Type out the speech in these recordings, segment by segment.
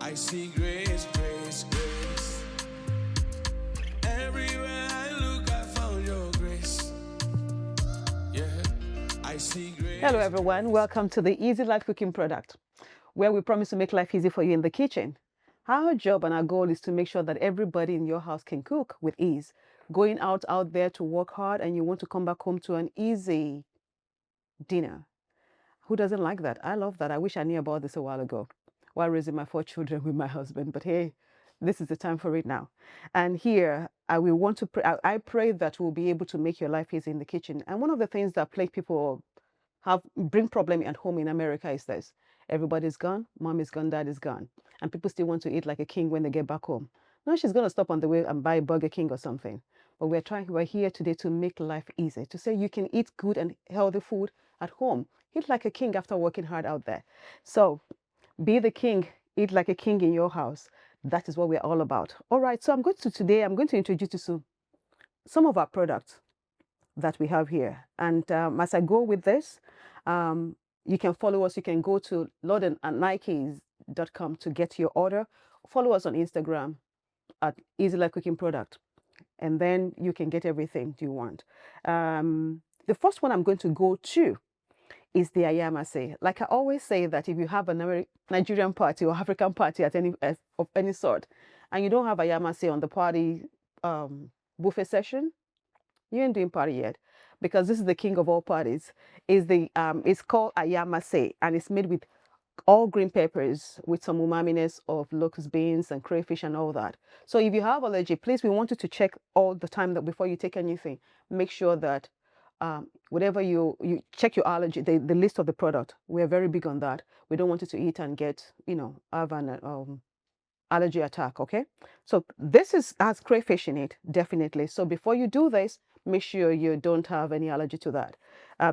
I see grace, grace, grace. Everywhere I look, I found your grace. Yeah, I see grace. Hello everyone, welcome to the Easy Life Cooking Product, where we promise to make life easy for you in the kitchen. Our job and our goal is to make sure that everybody in your house can cook with ease. Going out there to work hard and you want to come back home to an easy dinner. Who doesn't like that? I love that. I wish I knew about this a while ago while raising my 4 children with my husband. But hey, this is the time for it now. And here, I will want to pray. I pray that we'll be able to make your life easy in the kitchen. And one of the things that plague people bring problem at home in America is this: everybody's gone, mom is gone, dad is gone, and people still want to eat like a king when they get back home. No, she's gonna stop on the way and buy Burger King or something. But we're here today to make life easy, to say you can eat good and healthy food at home. Eat like a king after working hard out there. So be the king, eat like a king in your house. That is what we're all about. All right, so today I'm going to introduce you to some of our products that we have here. And as I go with this, um, you can follow us. You can go to lordandnikes.com to get your order. Follow us on Instagram at Easy Life Cooking Product, and then you can get everything you want. The first one I'm going to go to is the Ayamase. Like I always say, that if you have a Nigerian party or African party at of any sort, and you don't have Ayamase on the party buffet session, you ain't doing party yet, because this is the king of all parties. It's called Ayamase, and it's made with all green peppers with some umaminess of locust beans and crayfish and all that. So if you have allergy, please, we want you to check all the time that before you take anything, make sure that whatever you check your allergy, the list of the product. We are very big on that. We don't want you to eat and get, have an allergy attack. Okay, so this has crayfish in it, definitely. So before you do this, make sure you don't have any allergy to that.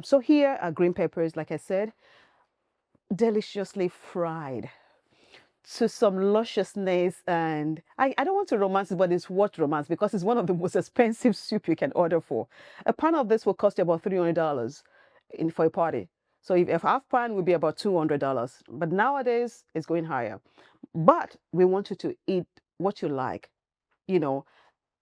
So here are green peppers, like I said, deliciously fried to some lusciousness. And I don't want to romance it, but it's what romance, because it's one of the most expensive soup you can order for. A pan of this will cost you about $300 for a party. So if half pan would be about $200, but nowadays it's going higher. But we want you to eat what you like, you know,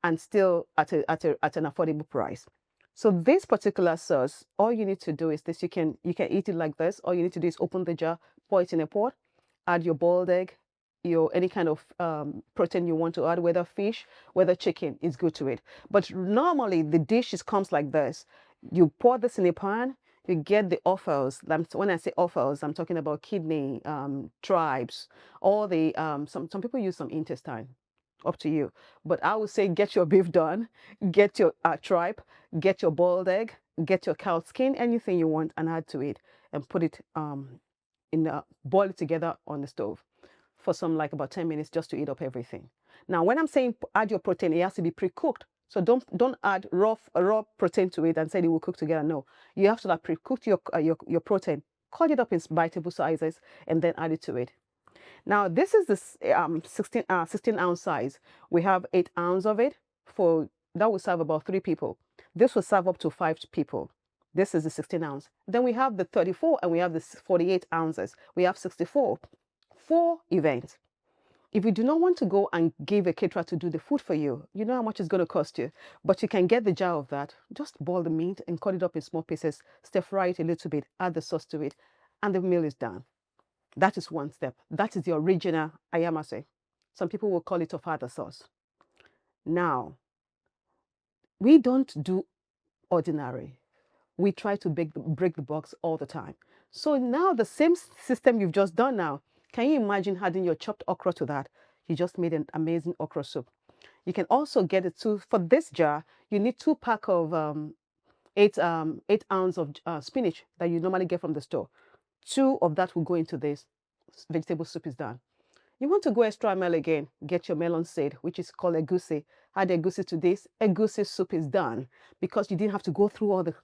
and still at an affordable price. So this particular sauce, all you need to do is this. You can eat it like this. All you need to do is open the jar, pour it in a pot, add your boiled egg, your any kind of protein you want to add, whether fish, whether chicken, is good to it. But normally the comes like this. You pour this in a pan. You get the offals. When I say offals, I'm talking about kidney, tribes, all the some people use some intestine, up to you. But I would say get your beef done, get your tripe, get your boiled egg, get your cow skin, anything you want, and add to it, and put it boil it together on the stove for some, like, about 10 minutes, just to eat up everything. Now, when I'm saying add your protein, it has to be pre-cooked. So don't add raw protein to it and say it will cook together. No, you have to like pre-cook your protein, cut it up in biteable sizes, and then add it to it. Now, this is the 16 ounce size. We have 8 ounces of it. That will serve about 3 people. This will serve up to 5 people. This is the 16 ounce. Then we have the 34 and we have the 48 ounces. We have 64 for events. If you do not want to go and give a caterer to do the food for you, you know how much it's going to cost you. But you can get the jar of that. Just boil the meat and cut it up in small pieces. Stir fry it a little bit. Add the sauce to it. And the meal is done. That is one step. That is the original Ayamase. Some people will call it a father sauce. Now, we don't do ordinary. We try to break the box all the time. So now the same system you've just done now, can you imagine adding your chopped okra to that? You just made an amazing okra soup. You can also get it too. For this jar, you need 2 pack of 8 ounce of spinach that you normally get from the store. 2 of that will go into this. Vegetable soup is done. You want to go extra mile again, get your melon seed, which is called egusi. Add egusi to this. Egusi soup is done, because you didn't have to go through all the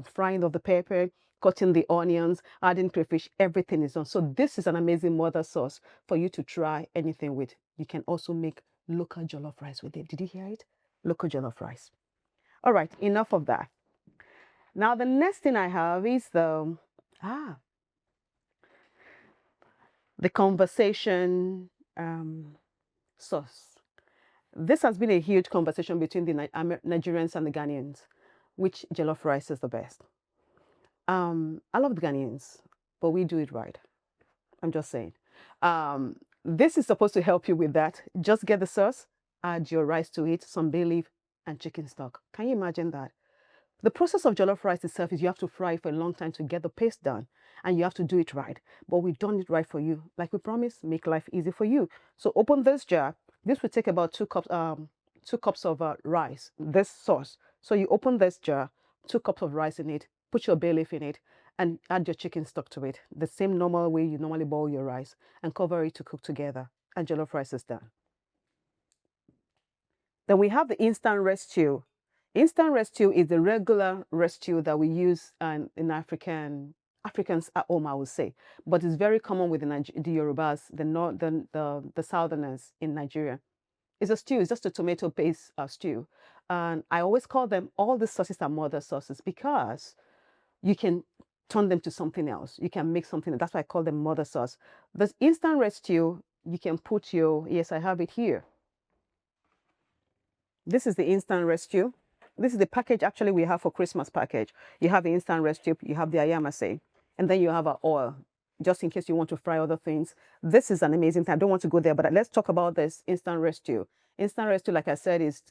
frying of the pepper, cutting the onions, adding crayfish. Everything is done. So this is an amazing mother sauce for you to try anything with. You can also make local jollof rice with it. Did you hear it? Local jollof rice. All right, enough of that. Now the next thing I have is the conversation Sauce. This has been a huge conversation between the Nigerians and the Ghanaians. Which jollof rice is the best? I love the Ghanaians, but we do it right. I'm just saying. This is supposed to help you with that. Just get the sauce, add your rice to it, some bay leaf, and chicken stock. Can you imagine that? The process of jollof rice itself is you have to fry it for a long time to get the paste done, and you have to do it right. But we've done it right for you. Like we promised, make life easy for you. So open this jar. This will take about 2 cups of rice, this sauce. So you open this jar, 2 cups of rice in it, put your bay leaf in it, and add your chicken stock to it. The same normal way you normally boil your rice, and cover it to cook together. And jollof rice is done. Then we have the instant rescue. Instant rescue is the regular rescue that we use in Africans at home, I would say, but it's very common with the Yorubas, the northern, the Southerners in Nigeria. It's a stew. It's just a tomato-based stew, and I always call them all the sauces are mother sauces because you can turn them to something else. You can make something. That's why I call them mother sauce. This instant rescue, you can put your yes, I have it here. This is the instant rescue. This is the package actually we have for Christmas package. You have the instant rescue, you have the Ayamase, and then you have our oil, just in case you want to fry other things. This is an amazing thing. I don't want to go there, but let's talk about this instant rescue. Instant rescue, like I said, is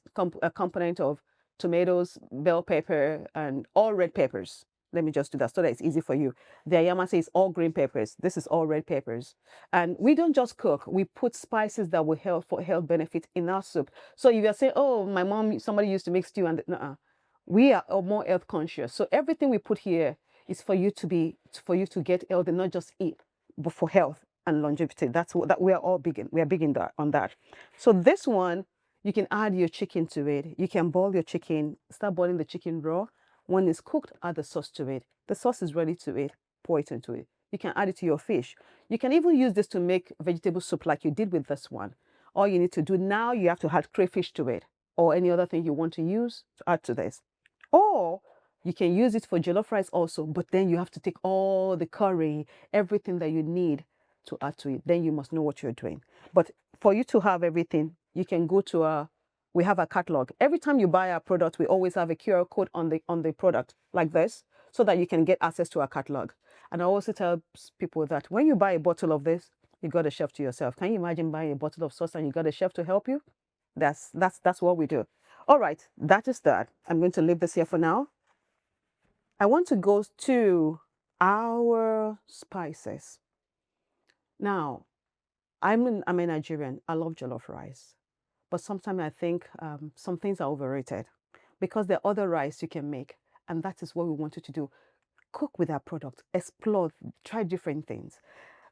a component of tomatoes, bell pepper, and all red peppers. Let me just do that so that it's easy for you. The Ayamase is all green peppers. This is all red peppers. And we don't just cook. We put spices that will help for health benefit in our soup. So if you're saying, oh, my mom, somebody used to make stew and we are more health conscious. So everything we put here is for you to get healthy, not just eat, but for health and longevity. That's what that we are all big in. We are big in that on that. So this one, you can add your chicken to it. You can boil your chicken, start boiling the chicken raw. When it's cooked, add the sauce to it. The sauce is ready to it. Pour it into it. You can add it to your fish. You can even use this to make vegetable soup like you did with this one. All you need to do now, you have to add crayfish to it or any other thing you want to use to add to this. Or you can use it for jollof rice also, but then you have to take all the curry, everything that you need to add to it. Then you must know what you're doing. But for you to have everything, you can go to we have a catalog. Every time you buy a product, we always have a QR code on the product like this so that you can get access to our catalog. And I also tell people that when you buy a bottle of this, you got a chef to yourself. Can you imagine buying a bottle of sauce and you got a chef to help you? That's what we do. All right, that is that. I'm going to leave this here for now. I want to go to our spices. Now, I'm a Nigerian. I love jollof rice. But sometimes I think some things are overrated because there are other rice you can make. And that is what we want you to do. Cook with our product, explore, try different things.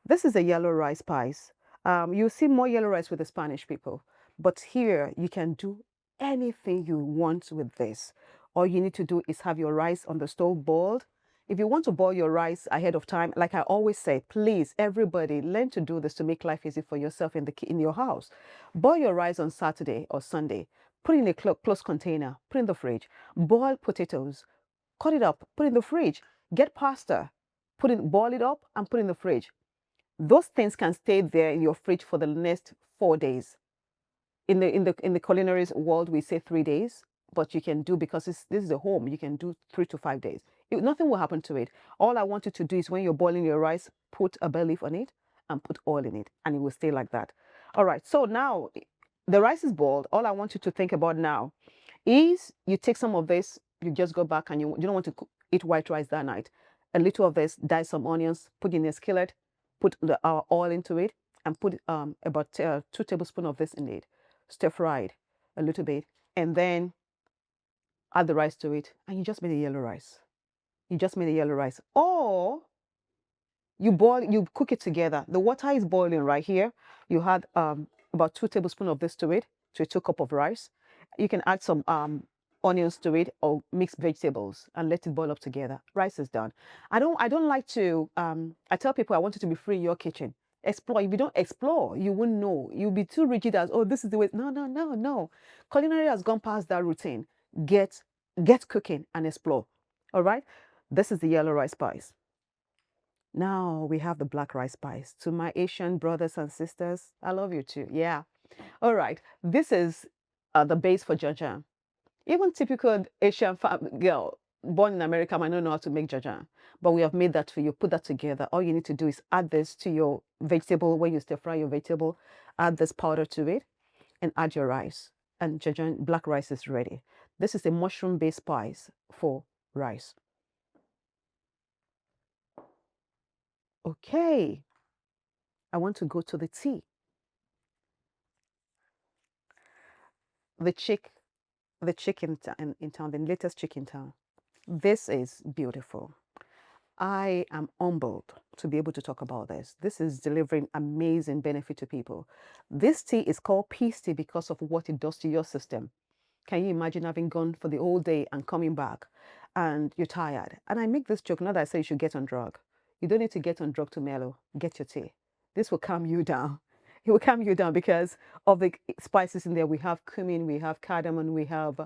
This is a yellow rice spice. You see more yellow rice with the Spanish people. But here you can do anything you want with this. All you need to do is have your rice on the stove boiled. If you want to boil your rice ahead of time, like I always say, please, everybody, learn to do this to make life easy for yourself in your house. Boil your rice on Saturday or Sunday. Put it in a closed container. Put it in the fridge. Boil potatoes. Cut it up. Put it in the fridge. Get pasta. Boil it up and put it in the fridge. Those things can stay there in your fridge for the next 4 days. In the culinary world, we say 3 days, but you can do because this is a home. You can do 3 to 5 days. Nothing will happen to it. All I want you to do is when you're boiling your rice, put a bay leaf on it and put oil in it, and it will stay like that. All right. So now the rice is boiled. All I want you to think about now is you take some of this. You just go back and you don't want to eat white rice that night. A little of this, dice some onions, put in a skillet, put the oil into it, and put about 2 tablespoons of this in it. Stir fry it a little bit, and then add the rice to it, and you just made a yellow rice. You just made a yellow rice. Or you cook it together. The water is boiling right here. You add about 2 tablespoons of this to it, to a 2 cup of rice. You can add some onions to it or mixed vegetables and let it boil up together. Rice is done. I don't like to I tell people I want you to be free in your kitchen. Explore. If you don't explore, you won't know. You'll be too rigid as, oh, this is the way. No, no, no, no. Culinary has gone past that routine. Get cooking and explore. All right. This is the yellow rice spice. Now we have the black rice spice. To my Asian brothers and sisters, I love you too. Yeah. All right. This is the base for jajang. Even typical Asian girl born in America might not know how to make jajang, but we have made that for you. Put that together. All you need to do is add this to your vegetable. When you stir fry your vegetable, add this powder to it and add your rice. And jajang black rice is ready. This is a mushroom-based spice for rice. Okay, I want to go to the tea. The chick, the chicken in town, the latest chick in town. This is beautiful. I am humbled to be able to talk about this. This is delivering amazing benefit to people. This tea is called peace tea because of what it does to your system. Can you imagine having gone for the whole day and coming back and you're tired? And I make this joke, not that I say you should get on drug. You don't need to get on drug to mellow. Get your tea. This will calm you down. It will calm you down because of the spices in there. We have cumin, we have cardamom, we have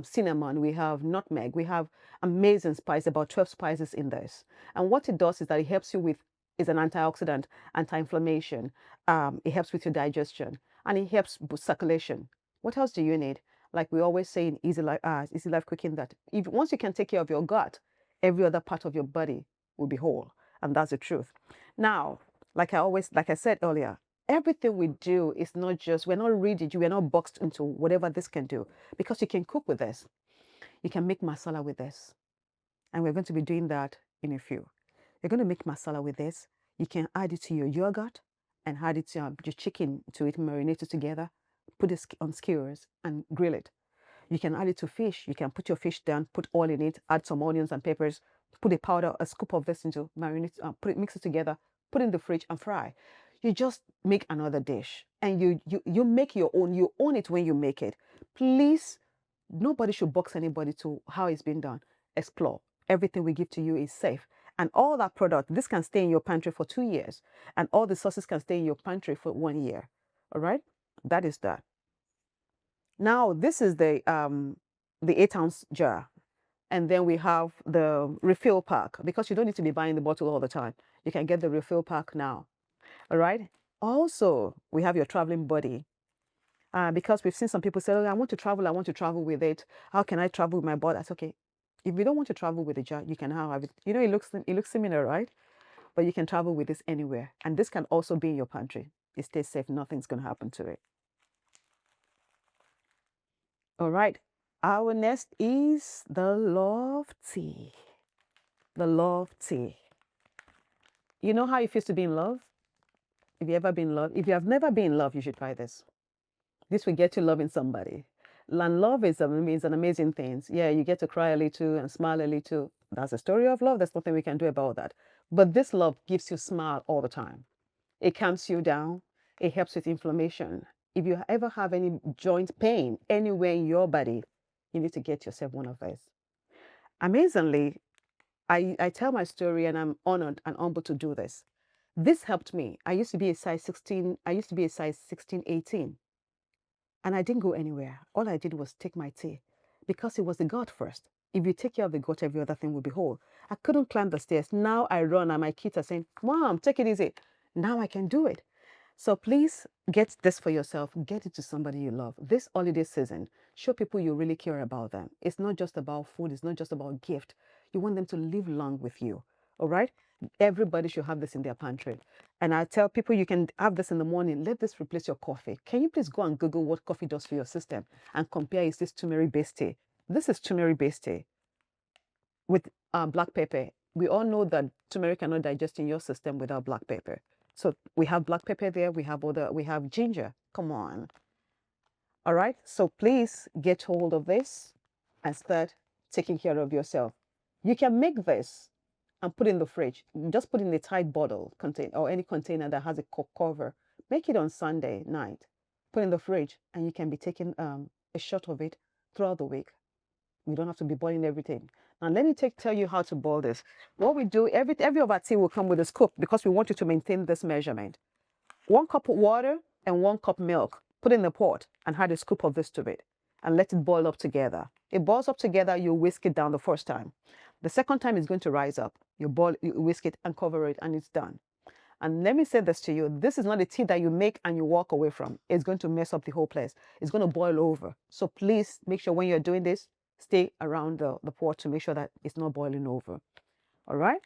cinnamon, we have nutmeg, we have amazing spice, about 12 spices in this. And what it does is that it helps you with, is an antioxidant, anti-inflammation. It helps with your digestion and it helps boost circulation. What else do you need? Like we always say in Easy Life Cooking, that if once you can take care of your gut, every other part of your body will be whole, and that's the truth. Now, like I said earlier, everything we do is not just, we're not rigid, we're not boxed into whatever this can do, because you can cook with this, you can make masala with this, and we're going to be doing that in a few. You're going to make masala with this. You can add it to your yogurt and add it to your chicken to it, marinate it together, put it on skewers and grill it. You can add it to fish. You can put your fish down, put oil in it, add some onions and peppers, put a scoop of this into marinate, mix it together, put it in the fridge and fry. You just make another dish, and you make your own. You own it when you make it. Please, nobody should box anybody to how it's been done. Explore. Everything we give to you is safe. And all that product, this can stay in your pantry for 2 years. And all the sauces can stay in your pantry for 1 year. All right? That is that. Now, this is the 8-ounce jar. And then we have the refill pack, because you don't need to be buying the bottle all the time. You can get the refill pack now. All right? Also, we have your traveling buddy. Because we've seen some people say, oh, I want to travel with it. How can I travel with my body? That's okay. If you don't want to travel with the jar, you can have it. You know, it looks similar, right? But you can travel with this anywhere. And this can also be in your pantry. It stays safe. Nothing's going to happen to it. All right. Our next is the love tea. The love tea. You know how it feels to be in love? If you ever been in love, if you have never been in love, you should try this. This will get you loving somebody. And love is an amazing thing. Yeah, you get to cry a little and smile a little. That's a story of love. There's nothing we can do about that. But this love gives you a smile all the time. It calms you down. It helps with inflammation. If you ever have any joint pain anywhere in your body, you need to get yourself one of these. Amazingly, I tell my story and I'm honored and humbled to do this. This helped me. I used to be a size 16. I used to be a size 16, 18. And I didn't go anywhere. All I did was take my tea because it was the gut first. If you take care of the gut, every other thing will be whole. I couldn't climb the stairs. Now I run and my kids are saying, Mom, take it easy. Now I can do it. So please get this for yourself. Get it to somebody you love. This holiday season, show people you really care about them. It's not just about food. It's not just about gift. You want them to live long with you. All right? Everybody should have this in their pantry. And I tell people you can have this in the morning. Let this replace your coffee. Can you please go and Google what coffee does for your system and compare, is this turmeric-based tea? This is turmeric-based tea with black pepper. We all know that turmeric cannot digest in your system without black pepper. So we have black pepper there. We have ginger. Come on. All right. So please get hold of this and start taking care of yourself. You can make this and put in the fridge. Just put in a tight bottle contain or any container that has a cover. Make it on Sunday night. Put in the fridge, and you can be taking a shot of it throughout the week. You don't have to be boiling everything. Now let me tell you how to boil this. What we do, every of our tea will come with a scoop because we want you to maintain this measurement. 1 cup of water and 1 cup milk. Put in the pot and add a scoop of this to it and let it boil up together. It boils up together, you whisk it down the first time. The second time it's going to rise up. You boil, you whisk it and cover it, and it's done. And let me say this to you, this is not a tea that you make and you walk away from. It's going to mess up the whole place. It's going to boil over. So please make sure when you're doing this, stay around the pot to make sure that it's not boiling over. All right?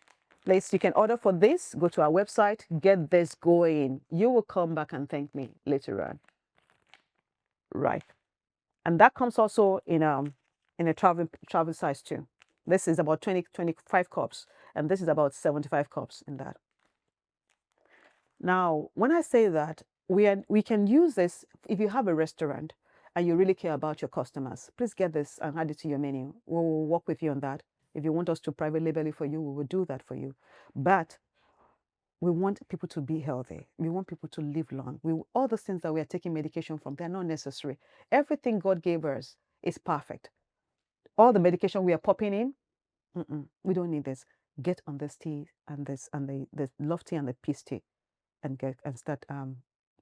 Please, you can order for this. Go to our website, get this going. You will come back and thank me later on. Right. And that comes also in a travel size too. This is about 25 cups, and this is about 75 cups in that. Now, when I say that, we can use this if you have a restaurant and you really care about your customers. Please get this and add it to your menu. We will work with you on that. If you want us to private label it for you, we will do that for you. But we want people to be healthy. We want people to live long. All the things that we are taking medication from, they're not necessary. Everything God gave us is perfect. All the medication we are popping in, we don't need this. Get on this tea and this and the love tea and the peace tea, and start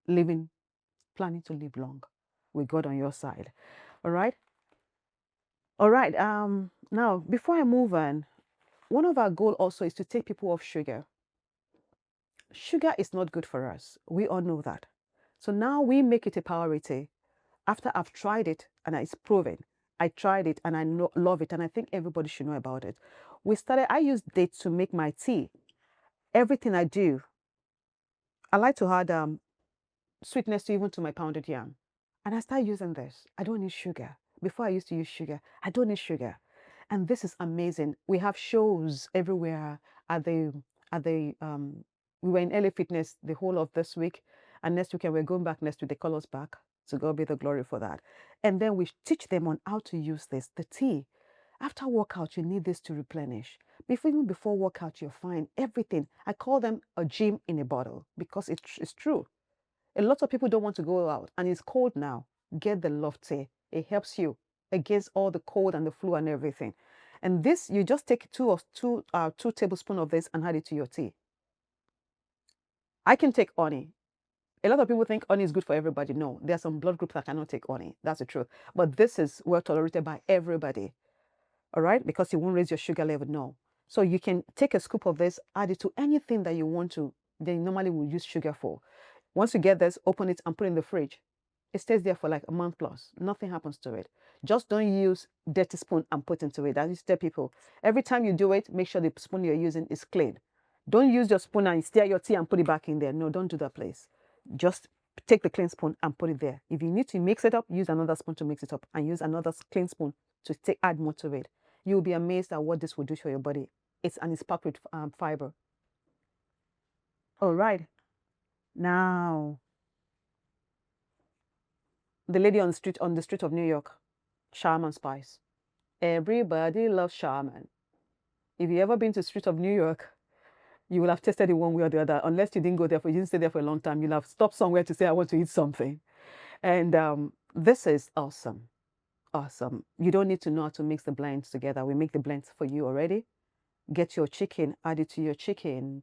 planning to live long with God on your side. All right. All right. Now before I move on, one of our goals also is to take people off sugar. Sugar is not good for us. We all know that. So now we make it a priority. After I've tried it and it's proven, I tried it and I love it, and I think everybody should know about it. I use dates to make my tea. Everything I do, I like to add sweetness to even to my pounded yam. And I started using this. I don't need sugar. Before I used to use sugar, I don't need sugar. And this is amazing. We have shows everywhere at the we were in LA Fitness the whole of this week, and next weekend we're going back next week. They call us back. So God be the glory for that. And then we teach them on how to use this, the tea. After workout, you need this to replenish. Even before workout, you're fine. Everything. I call them a gym in a bottle because it's true. A lot of people don't want to go out, and it's cold now. Get the love tea. It helps you against all the cold and the flu and everything. And this, you just take two tablespoons of this and add it to your tea. I can take honey. A lot of people think honey is good for everybody. No, there are some blood groups that cannot take honey. That's the truth. But this is well tolerated by everybody. All right, because it won't raise your sugar level. No. So you can take a scoop of this, add it to anything that you want to. They normally will use sugar for. Once you get this, open it and put it in the fridge. It stays there for like a month plus. Nothing happens to it. Just don't use dirty spoon and put into it. I used to tell people, every time you do it, make sure the spoon you're using is clean. Don't use your spoon and stir your tea and put it back in there. No, don't do that, please. Just take the clean spoon and put it there. If you need to mix it up, use another spoon to mix it up, and use another clean spoon to add more to it. You'll be amazed at what this will do for your body. It's packed with fiber. All right. Now, the lady on the street of New York, shaman spice. Everybody loves shaman. If you ever been to the street of New York, you will have tasted it one way or the other. Unless you didn't stay there for a long time, you'll have stopped somewhere to say, I want to eat something. And this is awesome. Awesome. You don't need to know how to mix the blends together. We make the blends for you already. Get your chicken, add it to your chicken.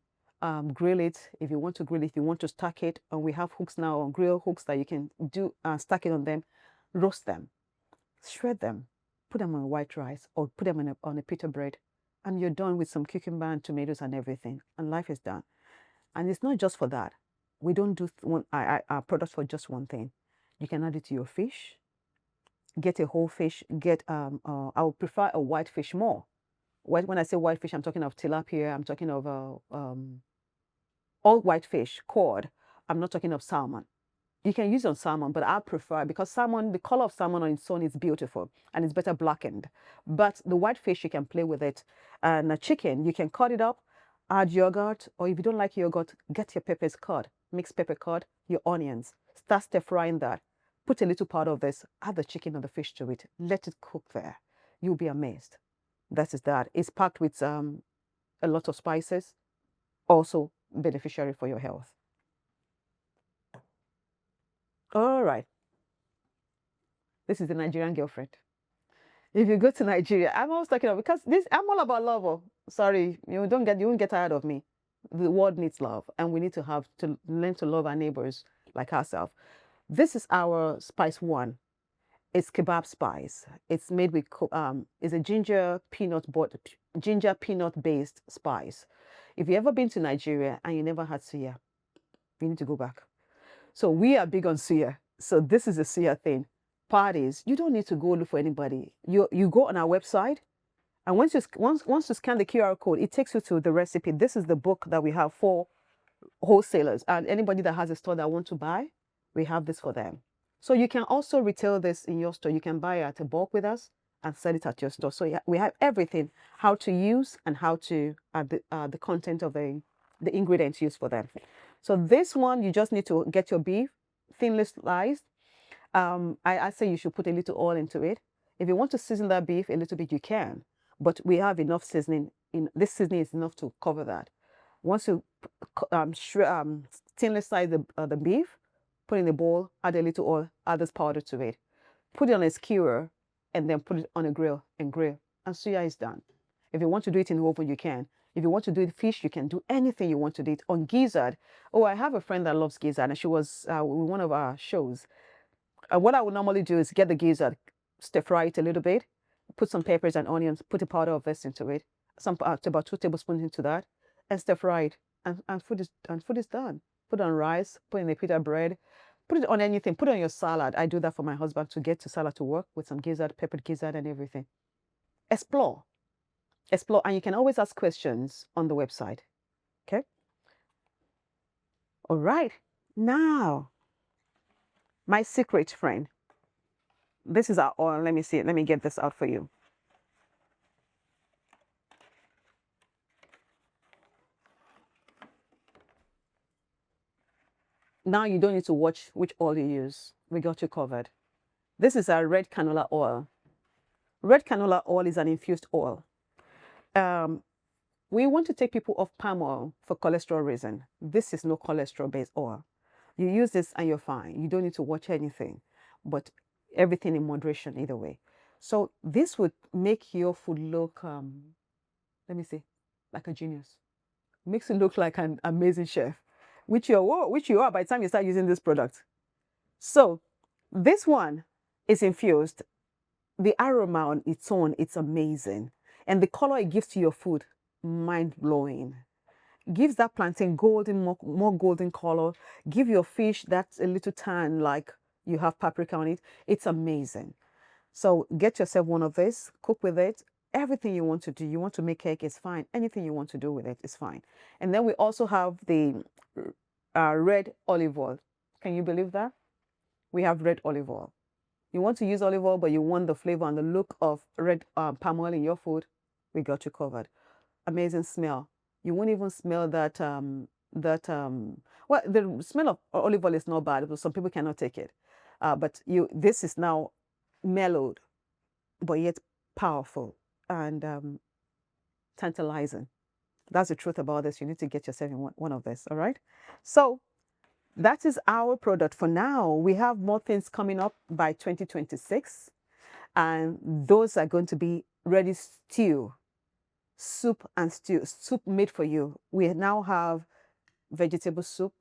Grill it if you want to grill it, if you want to stack it. And we have hooks now, on grill hooks that you can do stack it on them. Roast them, shred them, put them on white rice or put them on a pita bread, and you're done with some cucumber and tomatoes and everything, and life is done. And it's not just for that. We don't do our products for just one thing. You can add it to your fish. Get a whole fish. I would prefer a white fish more. When I say white fish, I'm talking of tilapia. I'm talking of all white fish, cod. I'm not talking of salmon. You can use it on salmon, but I prefer, because salmon, the color of salmon on its own is beautiful and it's better blackened. But the white fish, you can play with it. And a chicken, you can cut it up, add yogurt, or if you don't like yogurt, get your peppers cut. Mix pepper cut, your onions. Start stir frying that. Put a little part of this, add the chicken or the fish to it. Let it cook there. You'll be amazed. That is that. It's packed with a lot of spices, also beneficiary for your health. All right. This is the Nigerian girlfriend. If you go to Nigeria, I'm always talking about, because I'm all about love. Oh. Sorry, you won't get tired of me. The world needs love, and we need to learn to love our neighbors like ourselves. This is our spice one. It's kebab spice. It's made with it's a ginger peanut based spice. If you ever been to Nigeria and you never had suya, you need to go back. So we are big on suya. So this is a suya thing. Parties, you don't need to go look for anybody. You go on our website, and once you scan the QR code, it takes you to the recipe. This is the book that we have for wholesalers and anybody that has a store that want to buy. We have this for them. So you can also retail this in your store. You can buy it at a bulk with us and sell it at your store. So yeah, we have everything, how to use and how to the content of the ingredients used for them. So this one, you just need to get your beef thinly sliced. I say you should put a little oil into it. If you want to season that beef a little bit, you can, but we have enough seasoning. This seasoning is enough to cover that. Once you thinly slice the beef, put in a bowl, add a little oil, add this powder to it, put it on a skewer, and then put it on a grill and grill. And suya is done. If you want to do it in the oven, you can. If you want to do it fish, you can do anything you want to do it on gizzard. Oh, I have a friend that loves gizzard, and she was with one of our shows. What I would normally do is get the gizzard, stir fry it a little bit, put some peppers and onions, put a powder of this into it, about 2 tablespoons into that, and stir fry it, and food is done. Put it on rice, put in a pita bread, put it on anything, put it on your salad. I do that for my husband to get to salad to work with some gizzard, peppered gizzard, and everything. Explore, and you can always ask questions on the website. Okay. All right. Now, my secret friend. This is our oil. Let me see it. Let me get this out for you. Now you don't need to watch which oil you use. We got you covered. This is our red canola oil. Red canola oil is an infused oil. We want to take people off palm oil for cholesterol reason. This is no cholesterol-based oil. You use this and you're fine. You don't need to watch anything, but everything in moderation either way. So this would make your food look, let me see, like a genius. Makes it look like an amazing chef, which you are by the time you start using this product. So this one is infused. The aroma on its own, it's amazing. And the color it gives to your food, mind-blowing. Gives that plantain golden, more golden color. Give your fish that a little tan like you have paprika on it. It's amazing. So get yourself one of this, cook with it. Everything you want to do. You want to make cake, it's fine. Anything you want to do with it is fine. And then we also have the red olive oil. Can you believe that? We have red olive oil. You want to use olive oil, but you want the flavor and the look of red palm oil in your food, we got you covered. Amazing smell. You won't even smell that, well, the smell of olive oil is not bad, but some people cannot take it. But this is now mellowed, but yet powerful and tantalizing. That's the truth about this. You need to get yourself in one of this, all right? So that is our product for now. We have more things coming up by 2026, and those are going to be ready stew, soup and stew, soup made for you. We now have vegetable soup.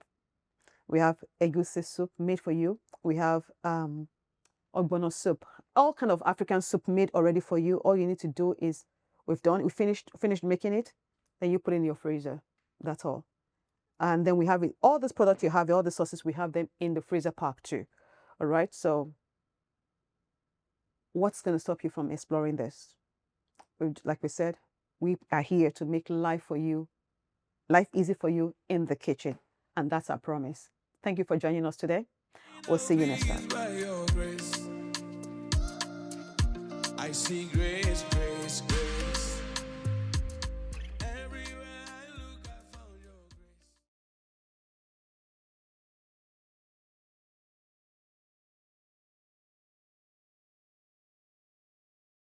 We have egusi soup made for you. We have ogbono soup, all kind of African soup made already for you. All you need to do is we finished making it, then you put it in your freezer. That's all. And then we have it, all this product you have, all the sauces, we have them in the freezer pack too. All right. So what's going to stop you from exploring this? Like we said, we are here to make life easy for you in the kitchen. And that's our promise. Thank you for joining us today. We'll see you next time. I see grace, grace, grace.